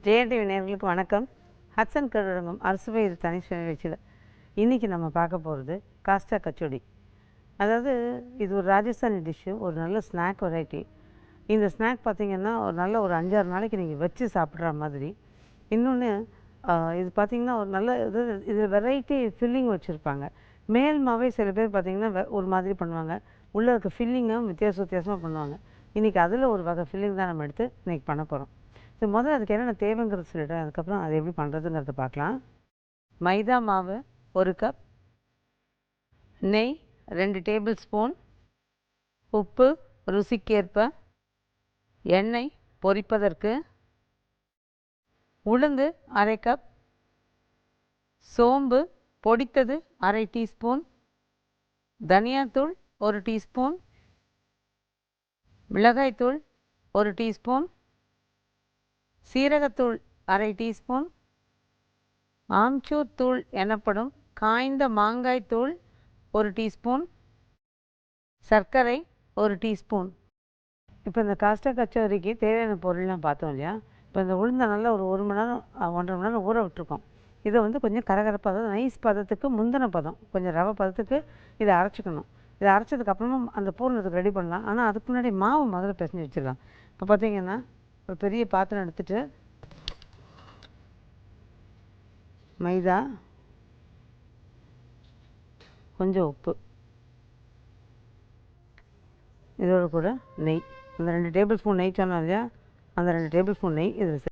ஜெயடிவி நேயர்களுக்கு வணக்கம். ஹட்சன் கருரங்கம் அரசுவை இது தனி நிகழ்ச்சியில் இன்றைக்கி நம்ம பார்க்க போகிறது காஸ்டா கச்சோடி. அதாவது இது ஒரு ராஜஸ்தானி டிஷ்ஷு, ஒரு நல்ல ஸ்நாக் வெரைட்டி. இந்த ஸ்நாக் பார்த்திங்கன்னா ஒரு 5-6 நாளைக்கு நீங்கள் வச்சு சாப்பிட்ற மாதிரி. இன்னொன்று இது பார்த்திங்கன்னா ஒரு நல்ல இது வெரைட்டி ஃபில்லிங் வச்சுருப்பாங்க. மேல் மாவே சில பேர் பார்த்திங்கன்னா ஒரு மாதிரி பண்ணுவாங்க, உள்ளே இருக்க ஃபில்லிங்கும் வித்தியாசமாக பண்ணுவாங்க. இன்றைக்கி அதில் ஒரு வகை ஃபில்லிங் தான் நம்ம எடுத்து இன்றைக்கி பண்ண போகிறோம். ஸோ முதல்ல அதுக்கு என்னென்ன தேவைங்கிறது சொல்லிவிட்டேன், அதுக்கப்புறம் அது எப்படி பண்ணுறதுங்கிறத பார்க்கலாம். மைதா மாவு 1 கப், நெய் 2 டேபிள் ஸ்பூன், உப்பு ருசிக்கேற்ப, எண்ணெய் பொரிப்பதற்கு, உளுந்து 1/2 கப், சோம்பு பொடித்தது 1/2 டீஸ்பூன், தனியாத்தூள் 1 டீஸ்பூன், மிளகாய்த்தூள் 1 டீஸ்பூன், சீரகத்தூள் 1/2 டீஸ்பூன், ஆம்ச்சூர் தூள் எனப்படும் காய்ந்த மாங்காய் தூள் 1 டீஸ்பூன், சர்க்கரை 1 டீஸ்பூன். இப்போ இந்த காஸ்டா கச்சோரிக்கு தேவையான பொருள்லாம் பார்த்தோம் இல்லையா. இப்போ இந்த உளுந்தை நல்லா ஒரு 1 மணி நேரம் 1.5 மணி நேரம் ஊற விட்டுருக்கோம். இதை கொஞ்சம் கரகரப்பாக, அதாவது நைஸ் பதத்துக்கு முந்தின பதம், கொஞ்சம் ரவை பதத்துக்கு இதை அரைச்சிக்கணும். இதை அரைச்சதுக்கப்புறமா அந்த பூர்ணத்துக்கு ரெடி பண்ணலாம். ஆனால் அதுக்கு முன்னாடி மாவு முதல்ல பிசைஞ்சு வச்சிடலாம். இப்போ பார்த்திங்கன்னா ஒரு பெரிய பாத்திரம் எடுத்துகிட்டு மைதா, கொஞ்சம் உப்பு, இதோட கூட நெய், அந்த 2 டேபிள் ஸ்பூன் நெய் சொன்னோம் இல்லையா, அந்த 2 டேபிள் ஸ்பூன் நெய் இதில்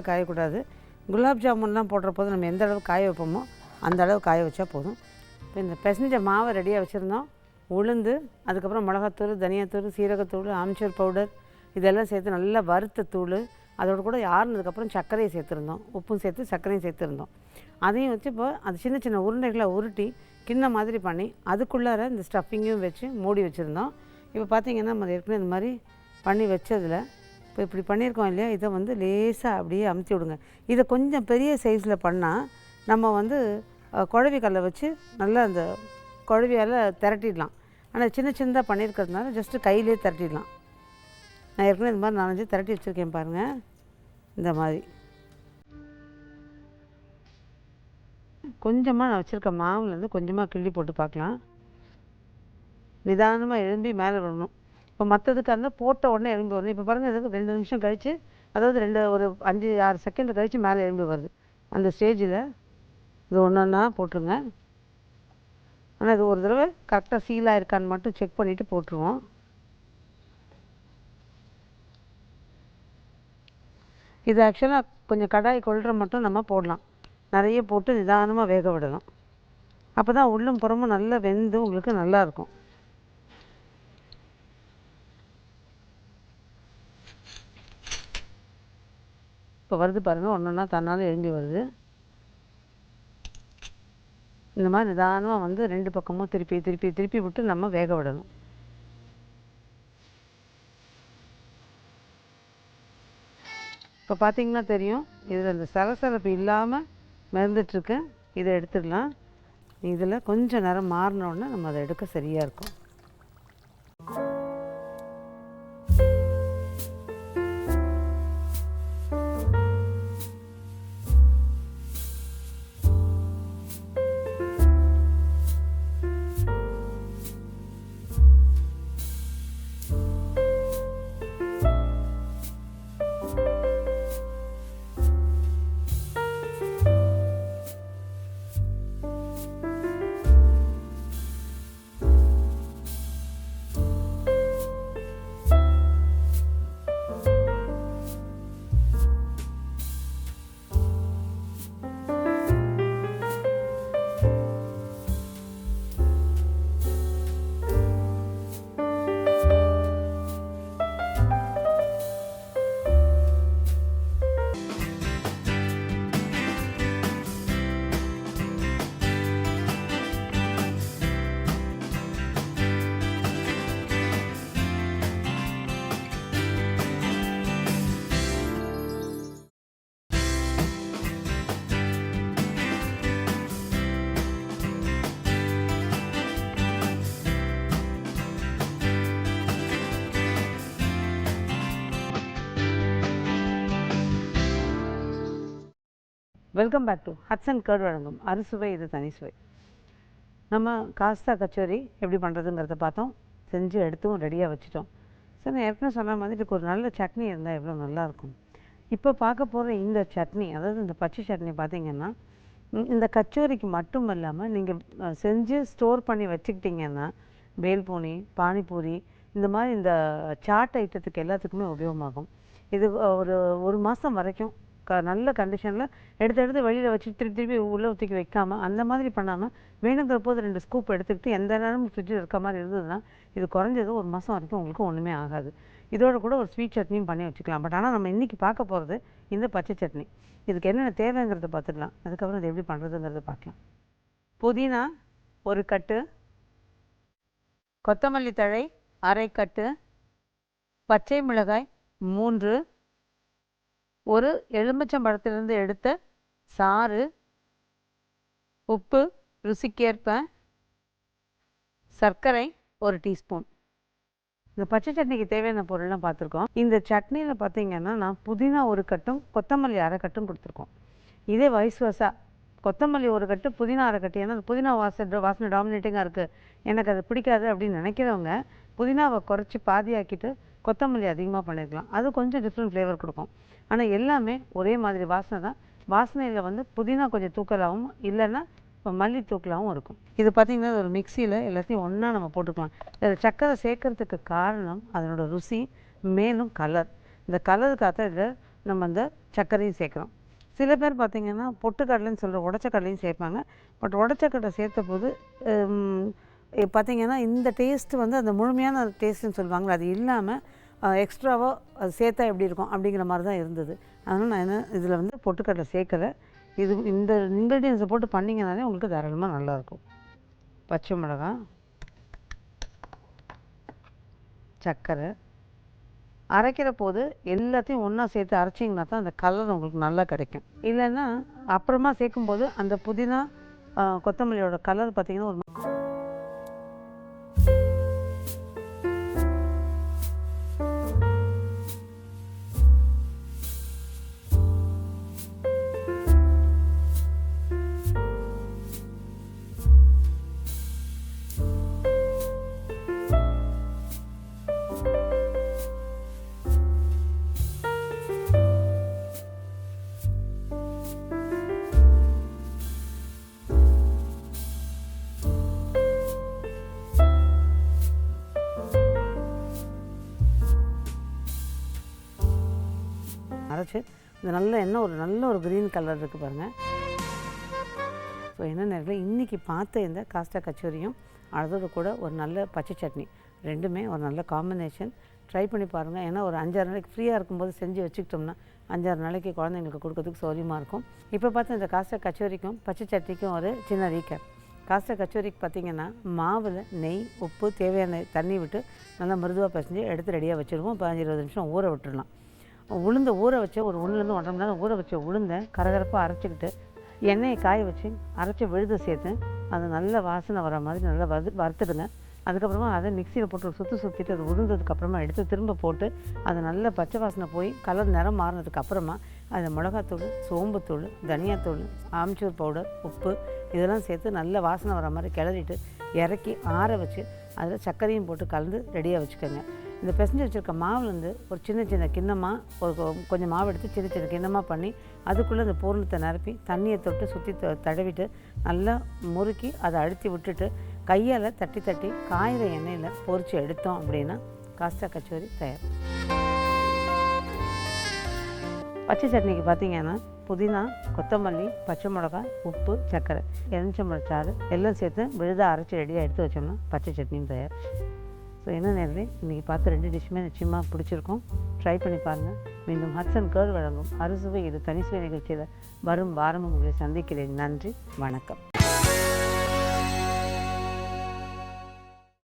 மேலே காயக்கூடாது. குலாப் ஜாமுன்லாம் போடுற போது நம்ம எந்த அளவு காய வைப்போமோ அந்த அளவு காய வச்சா போதும். இப்போ இந்த பிசைஞ்ச மாவை ரெடியாக வச்சுருந்தோம். உளுந்து, அதுக்கப்புறம் மிளகாத்தூள், தனியாத்தூள், சீரகத்தூள், ஆம்ச்சூர் பவுடர் இதெல்லாம் சேர்த்து நல்லா வறுத்த தூள், அதோடு கூட ஆறுனதுக்கப்புறம் சர்க்கரையை சேர்த்துருந்தோம். உப்பும் சேர்த்து சர்க்கரையும் சேர்த்துருந்தோம். அதையும் வச்சு இப்போ அது சின்ன சின்ன உருண்டைகளை உருட்டி கிண்ண மாதிரி பண்ணி அதுக்குள்ளார இந்த ஸ்டஃபிங்கும் வச்சு மூடி வச்சுருந்தோம். இப்போ பார்த்திங்கன்னா நம்ம ஏற்கனவே இந்த மாதிரி பண்ணி வச்சதில் இப்போ இப்படி பண்ணியிருக்கோம் இல்லையா, இதை வந்து லேசாக அப்படியே அமுத்தி விடுங்க. இதை கொஞ்சம் பெரிய சைஸில் பண்ணால் நம்ம வந்து குழவி கல்லை வச்சு நல்லா அந்த குழவியால் திரட்டிடலாம். ஆனால் சின்ன சின்னதாக பண்ணியிருக்கிறதுனால ஜஸ்ட்டு கையிலே திரட்டிடலாம். நான் ஏற்கனவே இந்த மாதிரி 4-5 திரட்டி வச்சுருக்கேன் பாருங்கள். இந்த மாதிரி கொஞ்சமாக நான் வச்சுருக்க மாவுலேருந்து கொஞ்சமாக கிள்ளி போட்டு பார்க்கலாம். நிதானமாக எழும்பி மேலே வரணும். இப்போ மற்றதுக்கு அந்த போட்ட உடனே எழும்பி வரணும். இப்போ பாருங்கள், இதுக்கு 2 நிமிஷம் கழித்து, அதாவது ஒரு 5-6 செகண்ட் கழித்து மேலே எழும்பி வருது. அந்த ஸ்டேஜில் இது ஒன்றா போட்டுருங்க. ஆனால் இது ஒரு தடவை கரெக்டாக சீலாக இருக்கான்னு மட்டும் செக் பண்ணிவிட்டு போட்டுருவோம். இது ஆக்சுவலாக கொஞ்சம் கடாய் கொள்கிற மட்டும் நம்ம போடலாம். நிறைய போட்டு நிதானமாக வேக விடலாம். அப்போ தான் உள்ளும் புறமும் நல்லா வெந்து உங்களுக்கு நல்லாயிருக்கும். இப்போ வருது பாருங்கள், ஒன்றா தன்னாலும் எழும்பி வருது. இந்த மாதிரி நிதானமாக வந்து 2 பக்கமும் திருப்பி திருப்பி திருப்பி விட்டு நம்ம வேக விடணும். இப்போ பார்த்திங்கன்னா தெரியும், இதில் இந்த சலசலப்பு இல்லாமல் மிதந்துட்டுருக்கு. இதை எடுத்துடலாம். இதில் கொஞ்சம் நேரம் மாறினோடனே நம்ம அதை எடுக்க சரியாக இருக்கும். Welcome back to Hatsun curd வழங்கும் அறுசுவை இது தனி சுவை. நம்ம காஸ்தா கச்சோரி எப்படி பண்ணுறதுங்கிறத பார்த்தோம். செஞ்சு எடுத்தும் ரெடியாக வச்சுட்டோம். சரி, நான் ஏற்கனவே சொன்ன மாதிரி இதுக்கு ஒரு நல்ல சட்னி இருந்தால் எவ்வளோ நல்லாயிருக்கும். இப்போ பார்க்க போகிற இந்த சட்னி, அதாவது இந்த பச்சை சட்னி பார்த்திங்கன்னா, இந்த கச்சோரிக்கு மட்டும் இல்லாமல் நீங்கள் செஞ்சு ஸ்டோர் பண்ணி வச்சுக்கிட்டிங்கன்னா பேல்பூரி, பானிபூரி, இந்த மாதிரி இந்த சாட் ஐட்டத்துக்கு எல்லாத்துக்குமே உபயோகமாகும். இது ஒரு மாதம் வரைக்கும் நல்ல கண்டிஷனில் எடுத்து வெளியில் வச்சு திருப்பி உள்ளே ஊற்றிக்கி வைக்காமல், அந்த மாதிரி பண்ணாமல் வேணுங்கிற போது 2 ஸ்கூப் எடுத்துக்கிட்டு எந்த நேரமும் ஃப்ரிட்ஜில் இருக்க மாதிரி இருந்ததுன்னா இது குறைஞ்சது ஒரு மாதம் வரைக்கும் உங்களுக்கு ஒன்றுமே ஆகாது. இதோட கூட ஒரு ஸ்வீட் சட்னியும் பண்ணி வச்சுக்கலாம். பட் ஆனால் நம்ம இன்றைக்கி பார்க்க போகிறது இந்த பச்சை சட்னி. இதுக்கு என்னென்ன தேவைங்கிறத பார்த்துக்கலாம். அதுக்கப்புறம் இது எப்படி பண்ணுறதுங்கிறத பார்க்கலாம். புதினா 1 கட்டு, கொத்தமல்லி தழை 1/2 கட்டு, பச்சை மிளகாய் 3, ஒரு எலுமிச்சம்பழத்திலிருந்து எடுத்த சாறு, உப்பு ருசிக்கேற்ப, சர்க்கரை 1 டீஸ்பூன். இந்த பச்சை சட்னிக்கு தேவையான பொருள்லாம் பார்த்துருக்கோம். இந்த சட்னியில் பார்த்திங்கன்னா நான் புதினா 1 கட்டும் கொத்தமல்லி 1/2 கட்டும் கொடுத்துருக்கோம். இதே வயசு கொத்தமல்லி 1 கட்டு, புதினா 1/2 கட்டு. ஏன்னா புதினா வாசனை டாமினேட்டிங்காக இருக்குது, எனக்கு அது பிடிக்காது அப்படின்னு நினைக்கிறவங்க புதினாவை குறைச்சி பாதியாக்கிட்டு கொத்தமல்லி அதிகமாக பண்ணியிருக்கலாம். அது கொஞ்சம் டிஃப்ரெண்ட் ஃப்ளேவர் கொடுக்கும். ஆனால் எல்லாமே ஒரே மாதிரி வாசனை தான். வாசனையில் வந்து புதினா கொஞ்சம் தூக்கலாகவும் இல்லைன்னா இப்போ மல்லி தூக்கலாகவும் இருக்கும். இது பார்த்திங்கன்னா ஒரு மிக்சியில் எல்லாத்தையும் ஒன்றா நம்ம போட்டுக்கலாம். இதில் சர்க்கரை சேர்க்கறதுக்கு காரணம் அதனோட ருசி, மேலும் கலர். இந்த கலருக்காக இதில் நம்ம அந்த சர்க்கரையும் சேர்க்குறோம். சில பேர் பார்த்திங்கன்னா பொட்டுக்கடலைன்னு சொல்கிற உடச்ச கடலையும் சேர்ப்பாங்க. பட் உடச்ச கடலை சேர்த்த போது பார்த்திங்கன்னா இந்த டேஸ்ட்டு வந்து அந்த முழுமையான டேஸ்ட்டுன்னு சொல்லுவாங்களே அது இல்லாமல் எக்ஸ்ட்ராவாக அது சேர்த்தா எப்படி இருக்கும் அப்படிங்கிற மாதிரி தான் இருந்தது. அதனால் நான் இதில் வந்து பொட்டுக்கடலை சேர்க்கலை. இந்த இன்க்ரீடியன்ஸை போட்டு பண்ணிங்கனாலே உங்களுக்கு தாராளமாக நல்லாயிருக்கும். பச்சை மிளகாய், சர்க்கரை அரைக்கிற போது எல்லாத்தையும் ஒன்றா சேர்த்து அரைச்சிங்கன்னா தான் அந்த கலர் உங்களுக்கு நல்லா கிடைக்கும். இல்லைன்னா அப்புறமா சேர்க்கும்போது அந்த புதினா கொத்தமல்லியோட கலர் பார்த்திங்கன்னா ஒரு அரைச்சி இந்த நல்ல எண்ணெய் நல்ல ஒரு க்ரீன் கலர் இருக்குது பாருங்கள். ஸோ என்ன நேரத்தில் இன்றைக்கி பார்த்த இந்த காஸ்டா கச்சோரியும் அதோட கூட ஒரு நல்ல பச்சை சட்னி ரெண்டுமே ஒரு நல்ல காம்பினேஷன். ட்ரை பண்ணி பாருங்கள். ஏன்னா ஒரு 5-6 நாளைக்கு ஃப்ரீயாக இருக்கும்போது செஞ்சு வச்சுக்கிட்டோம்னா 5-6 நாளைக்கு குழந்தைங்களுக்கு கொடுக்கறதுக்கு சௌரியமாக இருக்கும். இப்போ பார்த்து இந்த காஸ்டா கச்சோரிக்கும் பச்சை சட்னிக்கும் ஒரு சின்ன ரீகேப். காஸ்டா கச்சோரிக்கு பார்த்திங்கன்னா மாவில் நெய், உப்பு, தேவையான தண்ணி விட்டு நல்லா மிருதுவாக பிசைஞ்சு எடுத்து ரெடியாக வச்சுருவோம். 15-20 நிமிஷம் ஊற விட்டுடலாம். உளுந்தை ஊற வச்ச ஒரு 1-1.5 மணி நேரம் ஊற வச்ச உளுந்தை கரகரப்பாக அரைச்சிக்கிட்டு எண்ணெயை காய வச்சு அரைச்ச விழுதை சேர்த்து அது நல்ல வாசனை வர மாதிரி நல்லா வறுத்துடுங்க. அதுக்கப்புறமா அதை மிக்சியில் போட்டு சுற்றிட்டு அது உளுந்ததுக்கப்புறமா எடுத்து திரும்ப போட்டு அது நல்ல பச்சை வாசனை போய் கலர் நிறம் மாறினதுக்கு அப்புறமா அதில் மிளகாத்தூள், சோம்புத்தூள், தனியாத்தூள், ஆம்ச்சூர் பவுடர், உப்பு இதெல்லாம் சேர்த்து நல்ல வாசனை வர மாதிரி கிளறிட்டு இறக்கி ஆற வச்சு அதில் சர்க்கரையும் போட்டு கலந்து ரெடியாக வச்சுக்கோங்க. இந்த பிசைஞ்சு வச்சுருக்க மாவுலேருந்து ஒரு சின்ன கிண்ணமாக கொஞ்சம் மாவு எடுத்து சின்ன கிண்ணமாக பண்ணி அதுக்குள்ளே இந்த பூரணத்தை நிரப்பி தண்ணியை தொட்டு சுற்றி தடவிட்டு நல்லா முறுக்கி அதை அழுத்தி விட்டுட்டு கையால் தட்டி காய்கிற எண்ணெயில் பொரித்து எடுத்தோம் அப்படின்னா காஸ்டா கச்சோரி தயார். பச்சை சட்னிக்கு பார்த்திங்கன்னா புதினா, கொத்தமல்லி, பச்சை மிளகாய், உப்பு, சர்க்கரை, எலுமிச்சம்பழச்சாறு எல்லாம் சேர்த்து விழுதாக அரைச்சி ரெடியாக எடுத்து வச்சோம்னா பச்சை சட்னியும் தயார். ஸோ என்ன நேரத்தில் இன்றைக்கி பார்த்து 2 டிஷ்ஷுமே நிச்சயமாக பிடிச்சிருக்கும். ட்ரை பண்ணி பாருங்கள். மீண்டும் ஹட்சன் கேர்ள் வழங்கும் அறுசுவை இது தனிசுவை நிகழ்ச்சியில் வரும் வாரமும் உங்களை சந்திக்கிறேன். நன்றி, வணக்கம்.